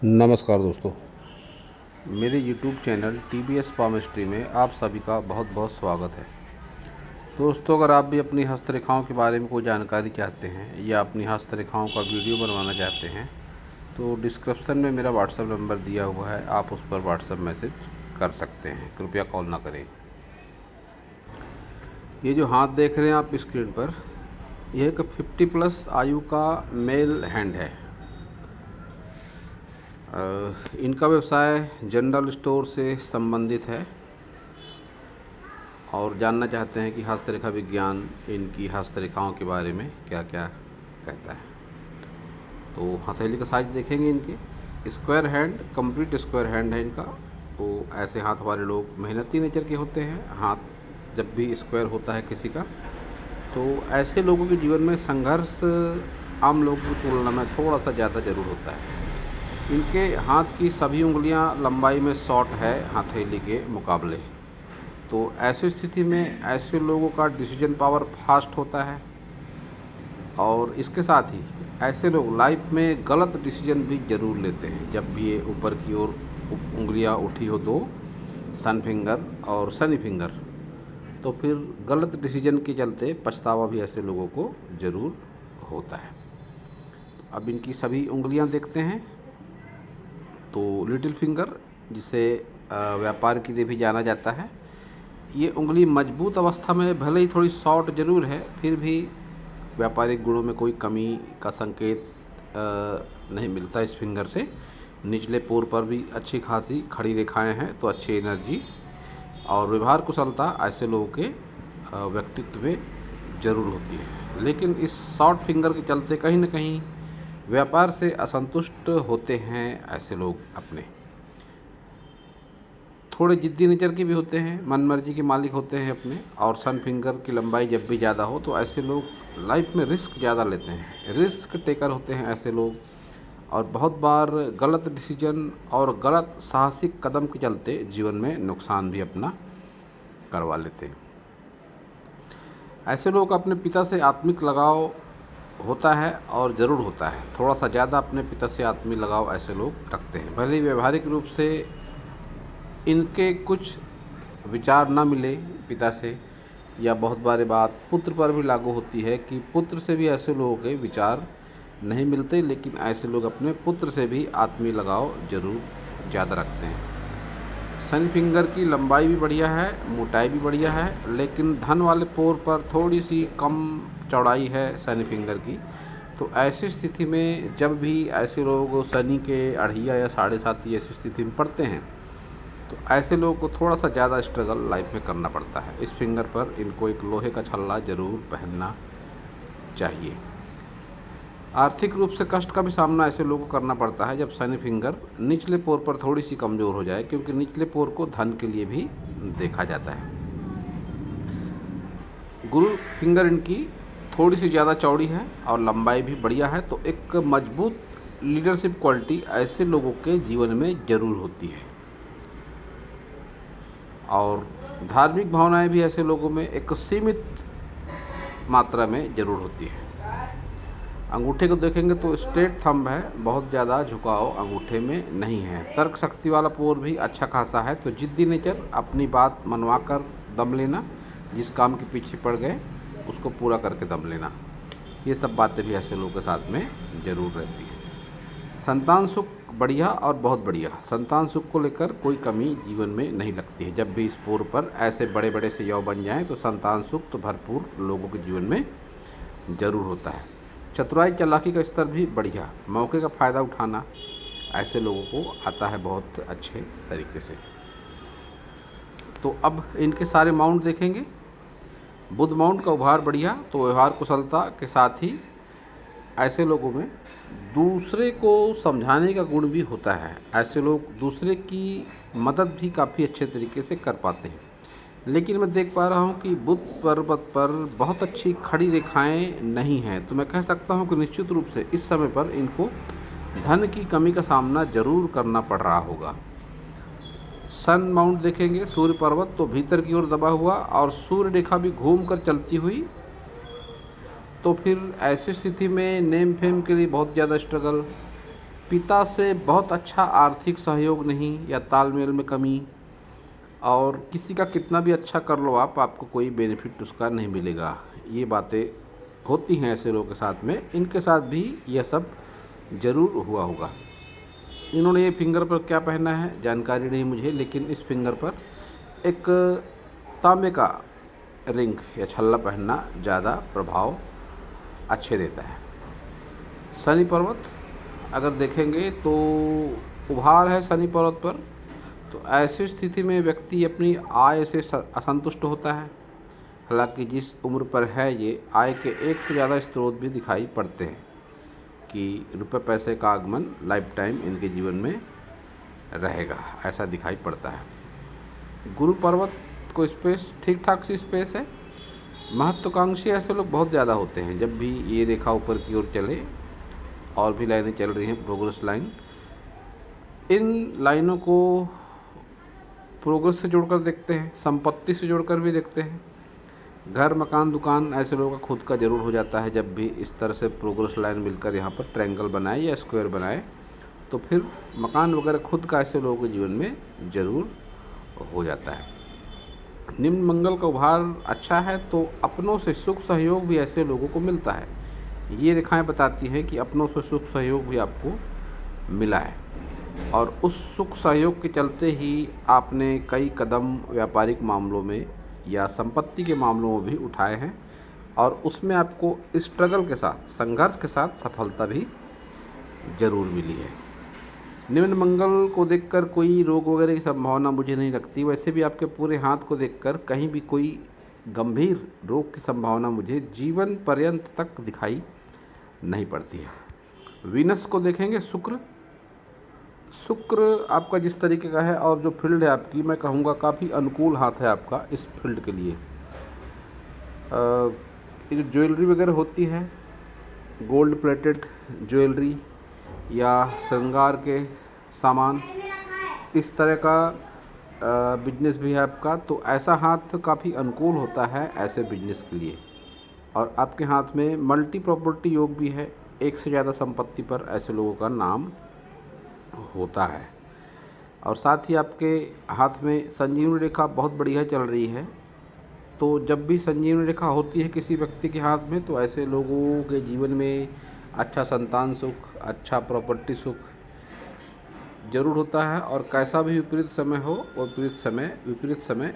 नमस्कार दोस्तों, मेरे YouTube चैनल TBS पामिस्ट्री में आप सभी का बहुत बहुत स्वागत है। दोस्तों, अगर आप भी अपनी हस्तरेखाओं के बारे में कोई जानकारी चाहते हैं या अपनी हस्तरेखाओं का वीडियो बनवाना चाहते हैं तो डिस्क्रिप्शन में मेरा व्हाट्सएप नंबर दिया हुआ है, आप उस पर व्हाट्सएप मैसेज कर सकते हैं। कृपया कॉल ना करें। ये जो हाथ देख रहे हैं आप स्क्रीन पर, यह एक 50+ आयु का मेल हैंड है। इनका व्यवसाय जनरल स्टोर से संबंधित है और जानना चाहते हैं कि हस्तरेखा विज्ञान इनकी हस्तरेखाओं के बारे में क्या क्या कहता है। तो हथेली का साइज देखेंगे, इनके square hand, complete square hand है इनका। तो ऐसे हाथ वाले लोग मेहनती नेचर के होते हैं। हाथ जब भी स्क्वायर होता है किसी का, तो ऐसे लोगों के जीवन में संघर्ष आम लोगों की तुलना में थोड़ा सा ज़्यादा ज़रूर होता है। इनके हाथ की सभी उंगलियां लंबाई में शॉर्ट है हथेली के मुकाबले। तो ऐसी स्थिति में ऐसे लोगों का डिसीजन पावर फास्ट होता है और इसके साथ ही ऐसे लोग लाइफ में गलत डिसीजन भी ज़रूर लेते हैं। जब भी ये ऊपर की ओर उंगलियां उठी हो, दो सन फिंगर और शनि फिंगर, तो फिर गलत डिसीजन के चलते पछतावा भी ऐसे लोगों को ज़रूर होता है। अब इनकी सभी उंगलियां देखते हैं। तो लिटिल फिंगर, जिसे व्यापार के लिए भी जाना जाता है, ये उंगली मजबूत अवस्था में भले ही थोड़ी शॉर्ट ज़रूर है, फिर भी व्यापारिक गुणों में कोई कमी का संकेत नहीं मिलता इस फिंगर से। निचले पोर पर भी अच्छी खासी खड़ी रेखाएं हैं, तो अच्छी एनर्जी और व्यवहार कुशलता ऐसे लोगों के व्यक्तित्व में ज़रूर होती है। लेकिन इस शॉर्ट फिंगर के चलते कहीं ना कहीं व्यापार से असंतुष्ट होते हैं ऐसे लोग। अपने थोड़े जिद्दी नेचर के भी होते हैं, मनमर्जी के मालिक होते हैं अपने। और सन फिंगर की लंबाई जब भी ज़्यादा हो तो ऐसे लोग लाइफ में रिस्क ज़्यादा लेते हैं, रिस्क टेकर होते हैं ऐसे लोग। और बहुत बार गलत डिसीजन और गलत साहसिक कदम के चलते जीवन में नुकसान भी अपना करवा लेते हैं। ऐसे लोग अपने पिता से आत्मिक लगाव होता है और ज़रूर होता है, थोड़ा सा ज़्यादा अपने पिता से आत्मीय लगाव ऐसे लोग रखते हैं। भले ही व्यवहारिक रूप से इनके कुछ विचार ना मिले पिता से, या बहुत बार बात पुत्र पर भी लागू होती है कि पुत्र से भी ऐसे लोगों के विचार नहीं मिलते, लेकिन ऐसे लोग अपने पुत्र से भी आत्मीय लगाव ज़रूर ज़्यादा रखते हैं। शनि फिंगर की लंबाई भी बढ़िया है, मोटाई भी बढ़िया है, लेकिन धन वाले पोर पर थोड़ी सी कम चौड़ाई है शनि फिंगर की। तो ऐसी स्थिति में जब भी ऐसे लोग शनि के अढ़िया या 7.5 ऐसी स्थिति में पड़ते हैं, तो ऐसे लोगों को थोड़ा सा ज़्यादा स्ट्रगल लाइफ में करना पड़ता है। इस फिंगर पर इनको एक लोहे का छल्ला ज़रूर पहनना चाहिए। आर्थिक रूप से कष्ट का भी सामना ऐसे लोगों को करना पड़ता है जब शनि फिंगर निचले पोर पर थोड़ी सी कमज़ोर हो जाए, क्योंकि निचले पोर को धन के लिए भी देखा जाता है। गुरु फिंगर इनकी थोड़ी सी ज़्यादा चौड़ी है और लंबाई भी बढ़िया है, तो एक मजबूत लीडरशिप क्वालिटी ऐसे लोगों के जीवन में ज़रूर होती है। और धार्मिक भावनाएं भी ऐसे लोगों में एक सीमित मात्रा में ज़रूर होती है। अंगूठे को देखेंगे तो स्ट्रेट थंब है, बहुत ज़्यादा झुकाव अंगूठे में नहीं है। तर्क शक्ति वाला पोर भी अच्छा खासा है। तो जिद्दी नेचर, अपनी बात मनवा कर दम लेना, जिस काम के पीछे पड़ गए उसको पूरा करके दम लेना, ये सब बातें भी ऐसे लोगों के साथ में ज़रूर रहती है। संतान सुख बढ़िया और बहुत बढ़िया। संतान सुख को लेकर कोई कमी जीवन में नहीं लगती है। जब भी इस पोर पर ऐसे बड़े बड़े से यौ बन जाएं तो संतान सुख तो भरपूर लोगों के जीवन में ज़रूर होता है। चतुराई चालाकी का स्तर भी बढ़िया। मौके का फ़ायदा उठाना ऐसे लोगों को आता है बहुत अच्छे तरीके से। तो अब इनके सारे माउंट देखेंगे। बुध माउंट का उभार बढ़िया, तो व्यवहार कुशलता के साथ ही ऐसे लोगों में दूसरे को समझाने का गुण भी होता है। ऐसे लोग दूसरे की मदद भी काफ़ी अच्छे तरीके से कर पाते हैं। लेकिन मैं देख पा रहा हूँ कि बुध पर्वत पर बहुत अच्छी खड़ी रेखाएं नहीं हैं, तो मैं कह सकता हूँ कि निश्चित रूप से इस समय पर इनको धन की कमी का सामना जरूर करना पड़ रहा होगा। सन माउंट देखेंगे, सूर्य पर्वत तो भीतर की ओर दबा हुआ और सूर्य रेखा भी घूम कर चलती हुई, तो फिर ऐसी स्थिति में नेम फेम के लिए बहुत ज़्यादा स्ट्रगल, पिता से बहुत अच्छा आर्थिक सहयोग नहीं या तालमेल में कमी, और किसी का कितना भी अच्छा कर लो आप, आपको कोई बेनिफिट उसका नहीं मिलेगा। ये बातें होती हैं ऐसे लोगों के साथ में। इनके साथ भी यह सब ज़रूर हुआ होगा। इन्होंने ये फिंगर पर क्या पहना है जानकारी नहीं मुझे, लेकिन इस फिंगर पर एक तांबे का रिंग या छल्ला पहनना ज़्यादा प्रभाव अच्छे देता है। शनि पर्वत अगर देखेंगे तो उभार है शनि पर्वत पर, तो ऐसी स्थिति में व्यक्ति अपनी आय से असंतुष्ट होता है। हालांकि जिस उम्र पर है ये, आय के एक से ज़्यादा स्रोत भी दिखाई पड़ते हैं कि रुपए पैसे का आगमन लाइफ टाइम इनके जीवन में रहेगा, ऐसा दिखाई पड़ता है। गुरु पर्वत को स्पेस ठीक ठाक सी स्पेस है। महत्वाकांक्षी ऐसे लोग बहुत ज़्यादा होते हैं। जब भी ये रेखा ऊपर की ओर चले, और भी लाइनें चल रही हैं प्रोग्रेस लाइन, इन लाइनों को प्रोग्रेस से जोड़कर देखते हैं, संपत्ति से जोड़कर भी देखते हैं। घर मकान दुकान ऐसे लोगों का खुद का ज़रूर हो जाता है। जब भी इस तरह से प्रोग्रेस लाइन मिलकर यहाँ पर ट्रायंगल बनाए या स्क्वायर बनाए, तो फिर मकान वगैरह खुद का ऐसे लोगों के जीवन में ज़रूर हो जाता है। निम्न मंगल का उभार अच्छा है, तो अपनों से सुख सहयोग भी ऐसे लोगों को मिलता है। ये रेखाएं बताती हैं कि अपनों से सुख सहयोग भी आपको मिला है, और उस सुख सहयोग के चलते ही आपने कई कदम व्यापारिक मामलों में या संपत्ति के मामलों में भी उठाए हैं, और उसमें आपको स्ट्रगल के साथ, संघर्ष के साथ सफलता भी ज़रूर मिली है। निम्न मंगल को देखकर कोई रोग वगैरह की संभावना मुझे नहीं लगती। वैसे भी आपके पूरे हाथ को देखकर कहीं भी कोई गंभीर रोग की संभावना मुझे जीवन पर्यंत तक दिखाई नहीं पड़ती है। वीनस को देखेंगे, शुक्र आपका जिस तरीके का है, और जो फील्ड है आपकी, मैं कहूँगा काफ़ी अनुकूल हाथ है आपका इस फील्ड के लिए। ये जो ज्वेलरी वगैरह होती है, गोल्ड प्लेटेड ज्वेलरी या श्रृंगार के सामान, इस तरह का बिजनेस भी है आपका, तो ऐसा हाथ काफ़ी अनुकूल होता है ऐसे बिजनेस के लिए। और आपके हाथ में मल्टी प्रॉपर्टी योग भी है, एक से ज़्यादा संपत्ति पर ऐसे लोगों का नाम होता है। और साथ ही आपके हाथ में संजीवनी रेखा बहुत बढ़िया चल रही है। तो जब भी संजीवनी रेखा होती है किसी व्यक्ति के हाथ में, तो ऐसे लोगों के जीवन में अच्छा संतान सुख, अच्छा प्रॉपर्टी सुख जरूर होता है। और कैसा भी विपरीत समय हो, वो विपरीत समय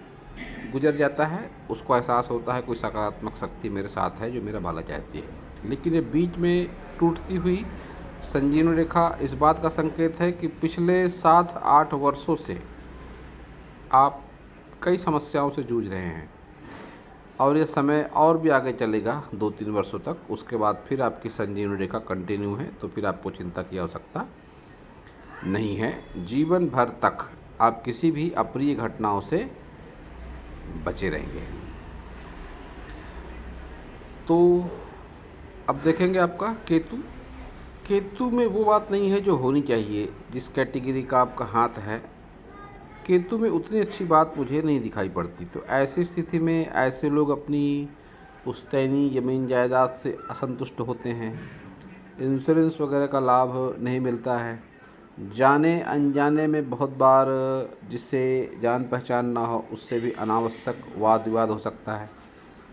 गुजर जाता है। उसको एहसास होता है कोई सकारात्मक शक्ति मेरे साथ है जो मेरा भला चाहती है। लेकिन ये बीच में टूटती हुई संजीवनी रेखा इस बात का संकेत है कि पिछले 7-8 वर्षों से आप कई समस्याओं से जूझ रहे हैं, और ये समय और भी आगे चलेगा 2-3 वर्षों तक। उसके बाद फिर आपकी संजीवनी रेखा कंटिन्यू है, तो फिर आपको चिंता की आवश्यकता नहीं है। जीवन भर तक आप किसी भी अप्रिय घटनाओं से बचे रहेंगे। तो अब देखेंगे आपका केतु में वो बात नहीं है जो होनी चाहिए। जिस कैटेगरी का आपका हाथ है, केतु में उतनी अच्छी बात मुझे नहीं दिखाई पड़ती। तो ऐसी स्थिति में ऐसे लोग अपनी पुश्तैनी ज़मीन जायदाद से असंतुष्ट होते हैं। इंश्योरेंस वगैरह का लाभ नहीं मिलता है। जाने अनजाने में बहुत बार जिससे जान पहचान ना हो, उससे भी अनावश्यक वाद विवाद हो सकता है।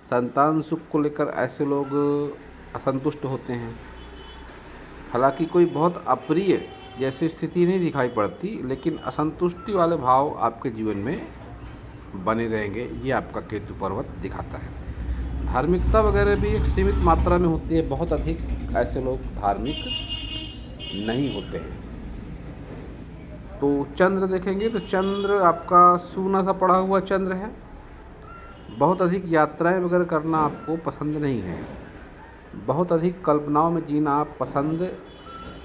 संतान सुख को लेकर ऐसे लोग असंतुष्ट होते हैं। हालांकि कोई बहुत अप्रिय जैसी स्थिति नहीं दिखाई पड़ती, लेकिन असंतुष्टि वाले भाव आपके जीवन में बने रहेंगे। ये आपका केतु पर्वत दिखाता है। धार्मिकता वगैरह भी एक सीमित मात्रा में होती है। बहुत अधिक ऐसे लोग धार्मिक नहीं होते हैं। तो चंद्र देखेंगे, तो चंद्र आपका सूना सा पड़ा हुआ चंद्र है। बहुत अधिक यात्राएं वगैरह करना आपको पसंद नहीं है। बहुत अधिक कल्पनाओं में जीना आप पसंद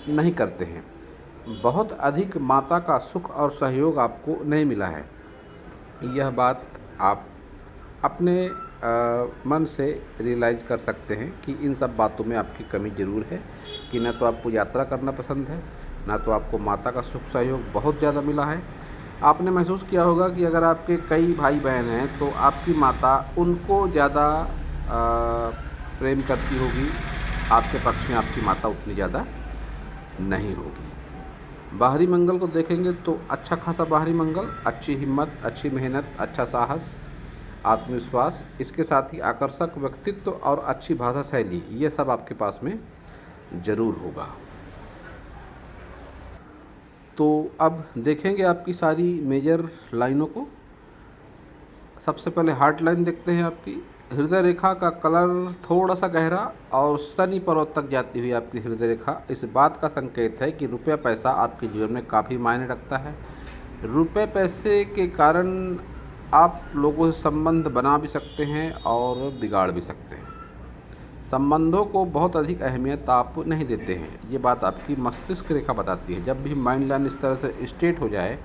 नहीं करते हैं। बहुत अधिक माता का सुख और सहयोग आपको नहीं मिला है। यह बात आप अपने मन से रियलाइज कर सकते हैं कि इन सब बातों में आपकी कमी ज़रूर है, कि न तो आपको यात्रा करना पसंद है, ना तो आपको माता का सुख सहयोग बहुत ज़्यादा मिला है। आपने महसूस किया होगा कि अगर आपके कई भाई बहन हैं तो आपकी माता उनको ज़्यादा प्रेम करती होगी, आपके पक्ष में आपकी माता उतनी ज़्यादा नहीं होगी। बाहरी मंगल को देखेंगे तो अच्छा खासा बाहरी मंगल, अच्छी हिम्मत, अच्छी मेहनत, अच्छा साहस, आत्मविश्वास, इसके साथ ही आकर्षक व्यक्तित्व और अच्छी भाषा शैली, ये सब आपके पास में ज़रूर होगा। तो अब देखेंगे आपकी सारी मेजर लाइनों को। सबसे पहले हार्ट लाइन देखते हैं। आपकी हृदय रेखा का कलर थोड़ा सा गहरा और शनि पर्वत तक जाती हुई आपकी हृदय रेखा इस बात का संकेत है कि रुपया पैसा आपके जीवन में काफ़ी मायने रखता है। रुपये पैसे के कारण आप लोगों से संबंध बना भी सकते हैं और बिगाड़ भी सकते हैं। संबंधों को बहुत अधिक अहमियत आप नहीं देते हैं, ये बात आपकी मस्तिष्क रेखा बताती है। जब भी माइंड लाइन इस तरह से स्ट्रेट हो जाए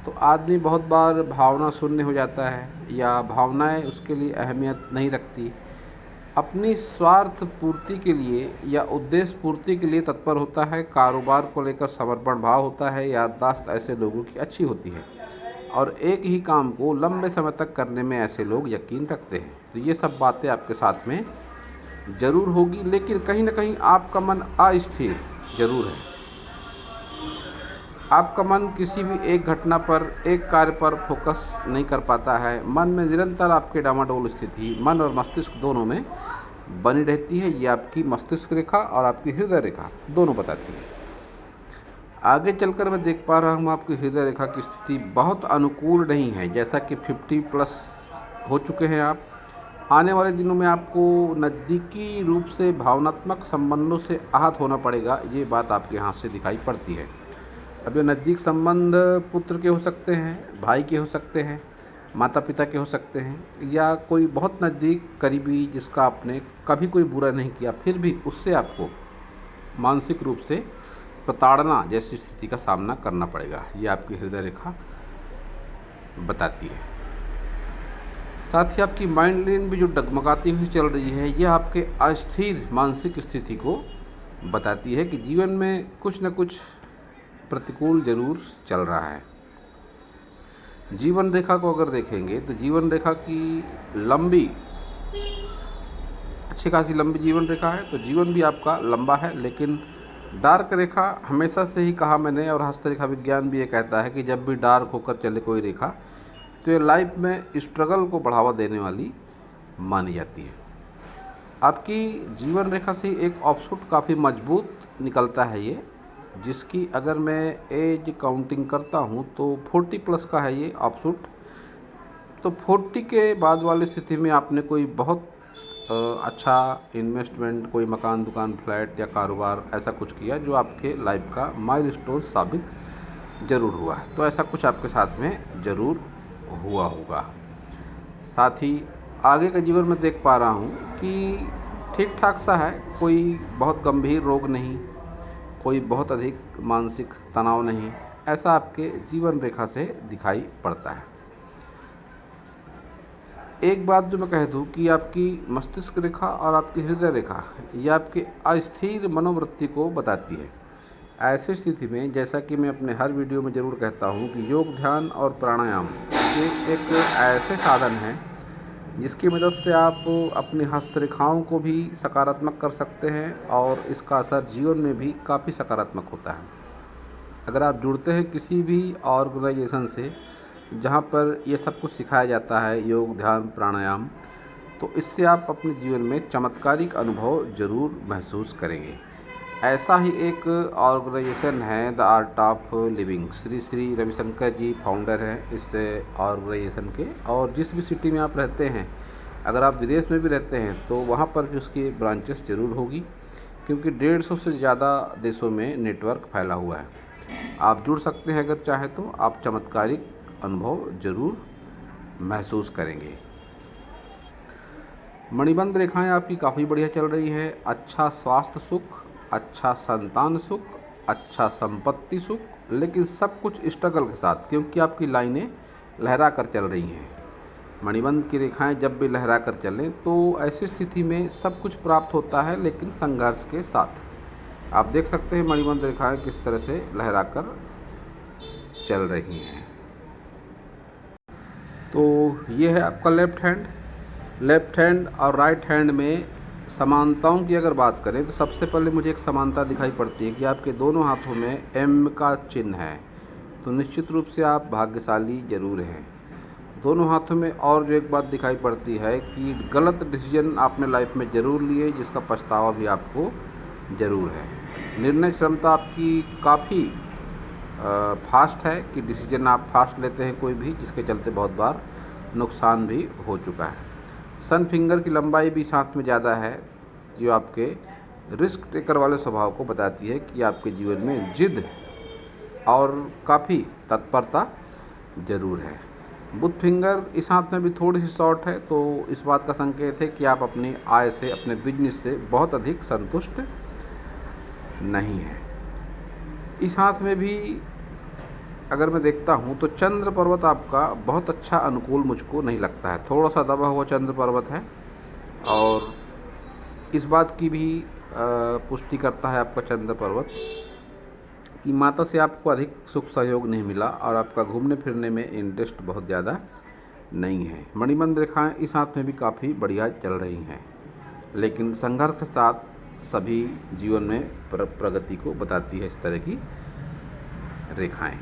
तो आदमी बहुत बार भावना शून्य हो जाता है या भावनाएं उसके लिए अहमियत नहीं रखती, अपनी स्वार्थ पूर्ति के लिए या उद्देश्य पूर्ति के लिए तत्पर होता है। कारोबार को लेकर समर्पण भाव होता है। याददाश्त ऐसे लोगों की अच्छी होती है और एक ही काम को लंबे समय तक करने में ऐसे लोग यकीन रखते हैं। तो ये सब बातें आपके साथ में ज़रूर होगी, लेकिन कहीं ना कहीं आपका मन अस्थिर ज़रूर है। आपका मन किसी भी एक घटना पर, एक कार्य पर फोकस नहीं कर पाता है। मन में निरंतर आपके डामाडोल स्थिति मन और मस्तिष्क दोनों में बनी रहती है। ये आपकी मस्तिष्क रेखा और आपकी हृदय रेखा दोनों बताती है। आगे चलकर मैं देख पा रहा हूँ आपकी हृदय रेखा की स्थिति बहुत अनुकूल नहीं है। जैसा कि 50+ हो चुके हैं आप, आने वाले दिनों में आपको नज़दीकी रूप से भावनात्मक संबंधों से आहत होना पड़ेगा। ये बात आपके हाथ से दिखाई पड़ती है। अब ये नज़दीक संबंध पुत्र के हो सकते हैं, भाई के हो सकते हैं, माता पिता के हो सकते हैं, या कोई बहुत नज़दीक करीबी जिसका आपने कभी कोई बुरा नहीं किया फिर भी उससे आपको मानसिक रूप से प्रताड़ना जैसी स्थिति का सामना करना पड़ेगा। ये आपकी हृदय रेखा बताती है। साथ ही आपकी माइंड लाइन भी जो डगमगाती हुई चल रही है, यह आपके अस्थिर मानसिक स्थिति को बताती है कि जीवन में कुछ न कुछ प्रतिकूल जरूर चल रहा है। जीवन रेखा को अगर देखेंगे तो जीवन रेखा की लंबी, अच्छी खासी लंबी जीवन रेखा है। तो जीवन भी आपका लंबा है, लेकिन डार्क रेखा हमेशा से ही कहा मैंने, और हस्तरेखा विज्ञान भी ये कहता है कि जब भी डार्क होकर चले कोई रेखा तो ये लाइफ में स्ट्रगल को बढ़ावा देने वाली मानी जाती है। आपकी जीवन रेखा से एक ऑफशूट काफ़ी मजबूत निकलता है ये, जिसकी अगर मैं एज काउंटिंग करता हूँ तो 40+ का है ये ऑफशूट। तो 40 के बाद वाली स्थिति में आपने कोई बहुत अच्छा इन्वेस्टमेंट, कोई मकान, दुकान, फ्लैट या कारोबार ऐसा कुछ किया जो आपके लाइफ का माइलस्टोन साबित ज़रूर हुआ है। तो ऐसा कुछ आपके साथ में ज़रूर हुआ होगा। साथ ही आगे का जीवन में देख पा रहा हूँ कि ठीक ठाक सा है, कोई बहुत गंभीर रोग नहीं, कोई बहुत अधिक मानसिक तनाव नहीं, ऐसा आपके जीवन रेखा से दिखाई पड़ता है। एक बात जो मैं कह दूं कि आपकी मस्तिष्क रेखा और आपकी हृदय रेखा ये आपके अस्थिर मनोवृत्ति को बताती है। ऐसी स्थिति में, जैसा कि मैं अपने हर वीडियो में ज़रूर कहता हूं कि योग, ध्यान और प्राणायाम ये एक ऐसे साधन हैं जिसकी मदद से आप अपनी हस्तरेखाओं को भी सकारात्मक कर सकते हैं और इसका असर जीवन में भी काफ़ी सकारात्मक होता है। अगर आप जुड़ते हैं किसी भी ऑर्गेनाइजेशन से जहाँ पर ये सब कुछ सिखाया जाता है, योग, ध्यान, प्राणायाम, तो इससे आप अपने जीवन में चमत्कारिक अनुभव ज़रूर महसूस करेंगे। ऐसा ही एक ऑर्गेनाइजेशन है the art of living. Shri Shri Ravishankar ji founder हैं इस ऑर्गेनाइजेशन के। और जिस भी सिटी में आप रहते हैं, अगर आप विदेश में भी रहते हैं तो वहाँ पर भी उसकी ब्रांचेस ज़रूर होगी, क्योंकि 150 से ज़्यादा देशों में नेटवर्क फैला हुआ है। आप जुड़ सकते हैं अगर चाहें तो। आप चमत्कारिक अनुभव ज़रूर महसूस करेंगे। मणिबंध रेखाएं आपकी काफ़ी बढ़िया चल रही है। अच्छा स्वास्थ्य सुख, अच्छा संतान सुख, अच्छा संपत्ति सुख, लेकिन सब कुछ स्ट्रगल के साथ, क्योंकि आपकी लाइनें लहरा कर चल रही हैं। मणिबंध की रेखाएं जब भी लहरा कर चलें तो ऐसी स्थिति में सब कुछ प्राप्त होता है, लेकिन संघर्ष के साथ। आप देख सकते हैं मणिबंध रेखाएं किस तरह से लहरा कर चल रही हैं। तो ये है आपका लेफ्ट हैंड और राइट हैंड में समानताओं की अगर बात करें तो सबसे पहले मुझे एक समानता दिखाई पड़ती है कि आपके दोनों हाथों में एम का चिन्ह है, तो निश्चित रूप से आप भाग्यशाली ज़रूर हैं। दोनों हाथों में और जो एक बात दिखाई पड़ती है कि गलत डिसीजन आपने लाइफ में ज़रूर लिए, जिसका पछतावा भी आपको ज़रूर है। निर्णय क्षमता आपकी काफ़ी फास्ट है कि डिसीजन आप फास्ट लेते हैं कोई भी, जिसके चलते बहुत बार नुकसान भी हो चुका है। सन फिंगर की लंबाई भी साथ में ज़्यादा है, जो आपके रिस्क टेकर वाले स्वभाव को बताती है कि आपके जीवन में जिद और काफ़ी तत्परता ज़रूर है। बुध फिंगर इस हाथ में भी थोड़ी सी शॉर्ट है, तो इस बात का संकेत है कि आप अपनी आय से, अपने बिजनेस से बहुत अधिक संतुष्ट नहीं हैं। इस हाथ में भी अगर मैं देखता हूँ तो चंद्र पर्वत आपका बहुत अच्छा अनुकूल मुझको नहीं लगता है, थोड़ा सा दबा हुआ चंद्र पर्वत है। और इस बात की भी पुष्टि करता है आपका चंद्र पर्वत कि माता से आपको अधिक सुख सहयोग नहीं मिला और आपका घूमने फिरने में इंटरेस्ट बहुत ज़्यादा नहीं है। मणिबंध रेखाएं इस हाथ में भी काफ़ी बढ़िया चल रही हैं, लेकिन संघर्ष के साथ सभी जीवन में प्रगति को बताती है इस तरह की रेखाएं।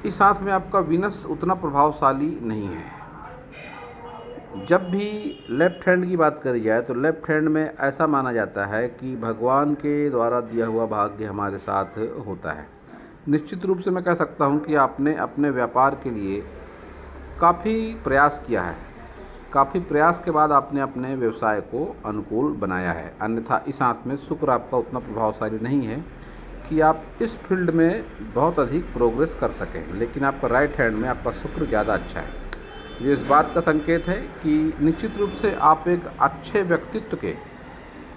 इस हाथ में आपका वीनस उतना प्रभावशाली नहीं है। जब भी लेफ्ट हैंड की बात करी जाए तो लेफ्ट हैंड में ऐसा माना जाता है कि भगवान के द्वारा दिया हुआ भाग्य हमारे साथ होता है। निश्चित रूप से मैं कह सकता हूं कि आपने अपने व्यापार के लिए काफ़ी प्रयास किया है, काफ़ी प्रयास के बाद आपने अपने व्यवसाय को अनुकूल बनाया है। अन्यथा इस हाथ में शुक्र आपका उतना प्रभावशाली नहीं है कि आप इस फील्ड में बहुत अधिक प्रोग्रेस कर सकें, लेकिन आपका राइट हैंड में आपका शुक्र ज़्यादा अच्छा है। ये इस बात का संकेत है कि निश्चित रूप से आप एक अच्छे व्यक्तित्व के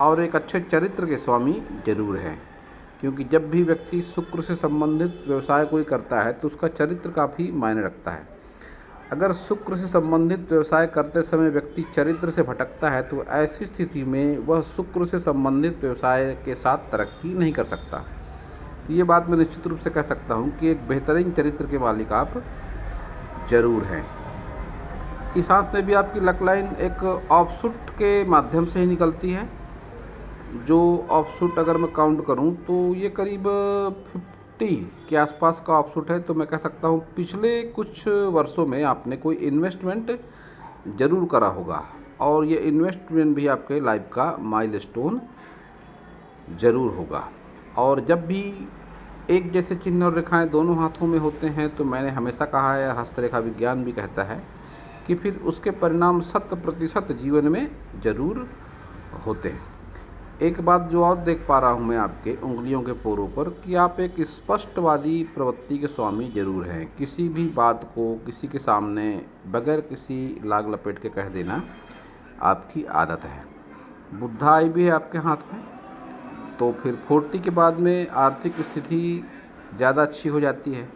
और एक अच्छे चरित्र के स्वामी जरूर हैं, क्योंकि जब भी व्यक्ति शुक्र से संबंधित व्यवसाय कोई करता है तो उसका चरित्र काफ़ी मायने रखता है। अगर शुक्र से संबंधित व्यवसाय करते समय व्यक्ति चरित्र से भटकता है तो ऐसी स्थिति में वह शुक्र से संबंधित व्यवसाय के साथ तरक्की नहीं कर सकता। ये बात मैं निश्चित रूप से कह सकता हूँ कि एक बेहतरीन चरित्र के मालिक आप जरूर हैं। इस हाथ में भी आपकी लक लाइन एक ऑफशूट के माध्यम से ही निकलती है। जो ऑफशूट अगर मैं काउंट करूं तो ये करीब 50 के आसपास का ऑफशूट है। तो मैं कह सकता हूं पिछले कुछ वर्षों में आपने कोई इन्वेस्टमेंट ज़रूर करा होगा और ये इन्वेस्टमेंट भी आपके लाइफ का माइलस्टोन ज़रूर होगा। और जब भी एक जैसे चिन्ह और रेखाएं दोनों हाथों में होते हैं तो मैंने हमेशा कहा है, हस्तरेखा विज्ञान भी कहता है कि फिर उसके परिणाम 100% जीवन में ज़रूर होते हैं। एक बात जो और देख पा रहा हूँ मैं आपके उंगलियों के पोरों पर कि आप एक स्पष्टवादी प्रवृत्ति के स्वामी जरूर हैं। किसी भी बात को किसी के सामने बगैर किसी लाग लपेट के कह देना आपकी आदत है। बुद्धा आई भी है आपके हाथ में, तो फिर 40 के बाद में आर्थिक स्थिति ज़्यादा अच्छी हो जाती है।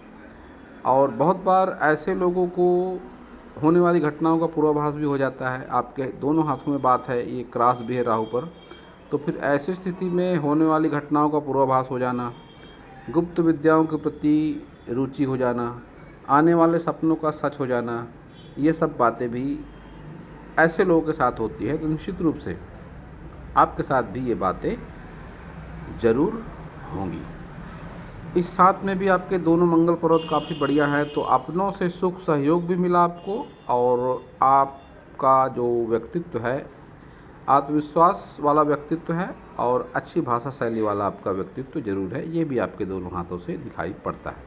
और बहुत बार ऐसे लोगों को होने वाली घटनाओं का पूर्वाभास भी हो जाता है। आपके दोनों हाथों में बात है, ये क्रॉस भी है राहु पर, तो फिर ऐसी स्थिति में होने वाली घटनाओं का पूर्वाभास हो जाना, गुप्त विद्याओं के प्रति रुचि हो जाना, आने वाले सपनों का सच हो जाना, ये सब बातें भी ऐसे लोगों के साथ होती है। तो निश्चित रूप से आपके साथ भी ये बातें ज़रूर होंगी। इस साथ में भी आपके दोनों मंगल पर्वत काफ़ी बढ़िया है, तो अपनों से सुख सहयोग भी मिला आपको और आपका जो व्यक्तित्व है आत्मविश्वास वाला व्यक्तित्व है और अच्छी भाषा शैली वाला आपका व्यक्तित्व जरूर है। ये भी आपके दोनों हाथों से दिखाई पड़ता है।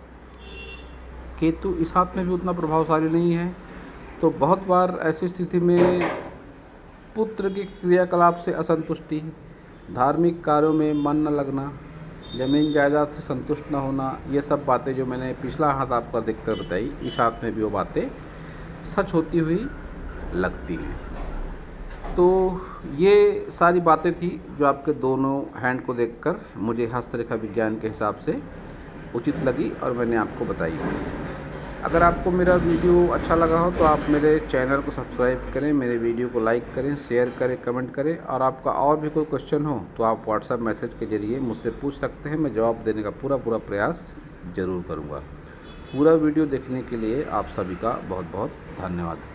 केतु इस हाथ में भी उतना प्रभावशाली नहीं है, तो बहुत बार ऐसी स्थिति में पुत्र की क्रियाकलाप से असंतुष्टि, धार्मिक कार्यों में मन न लगना, ज़मीन जायदाद से संतुष्ट न होना, ये सब बातें जो मैंने पिछला हाथ आपका देखकर बताई, इस हाथ में भी वो बातें सच होती हुई लगती हैं। तो ये सारी बातें थी जो आपके दोनों हैंड को देखकर मुझे हस्तरेखा विज्ञान के हिसाब से उचित लगी और मैंने आपको बताई। अगर आपको मेरा वीडियो अच्छा लगा हो तो आप मेरे चैनल को सब्सक्राइब करें, मेरे वीडियो को लाइक करें, शेयर करें, कमेंट करें। और आपका और भी कोई क्वेश्चन हो तो आप व्हाट्सएप मैसेज के ज़रिए मुझसे पूछ सकते हैं। मैं जवाब देने का पूरा प्रयास ज़रूर करूँगा। पूरा वीडियो देखने के लिए आप सभी का बहुत बहुत धन्यवाद।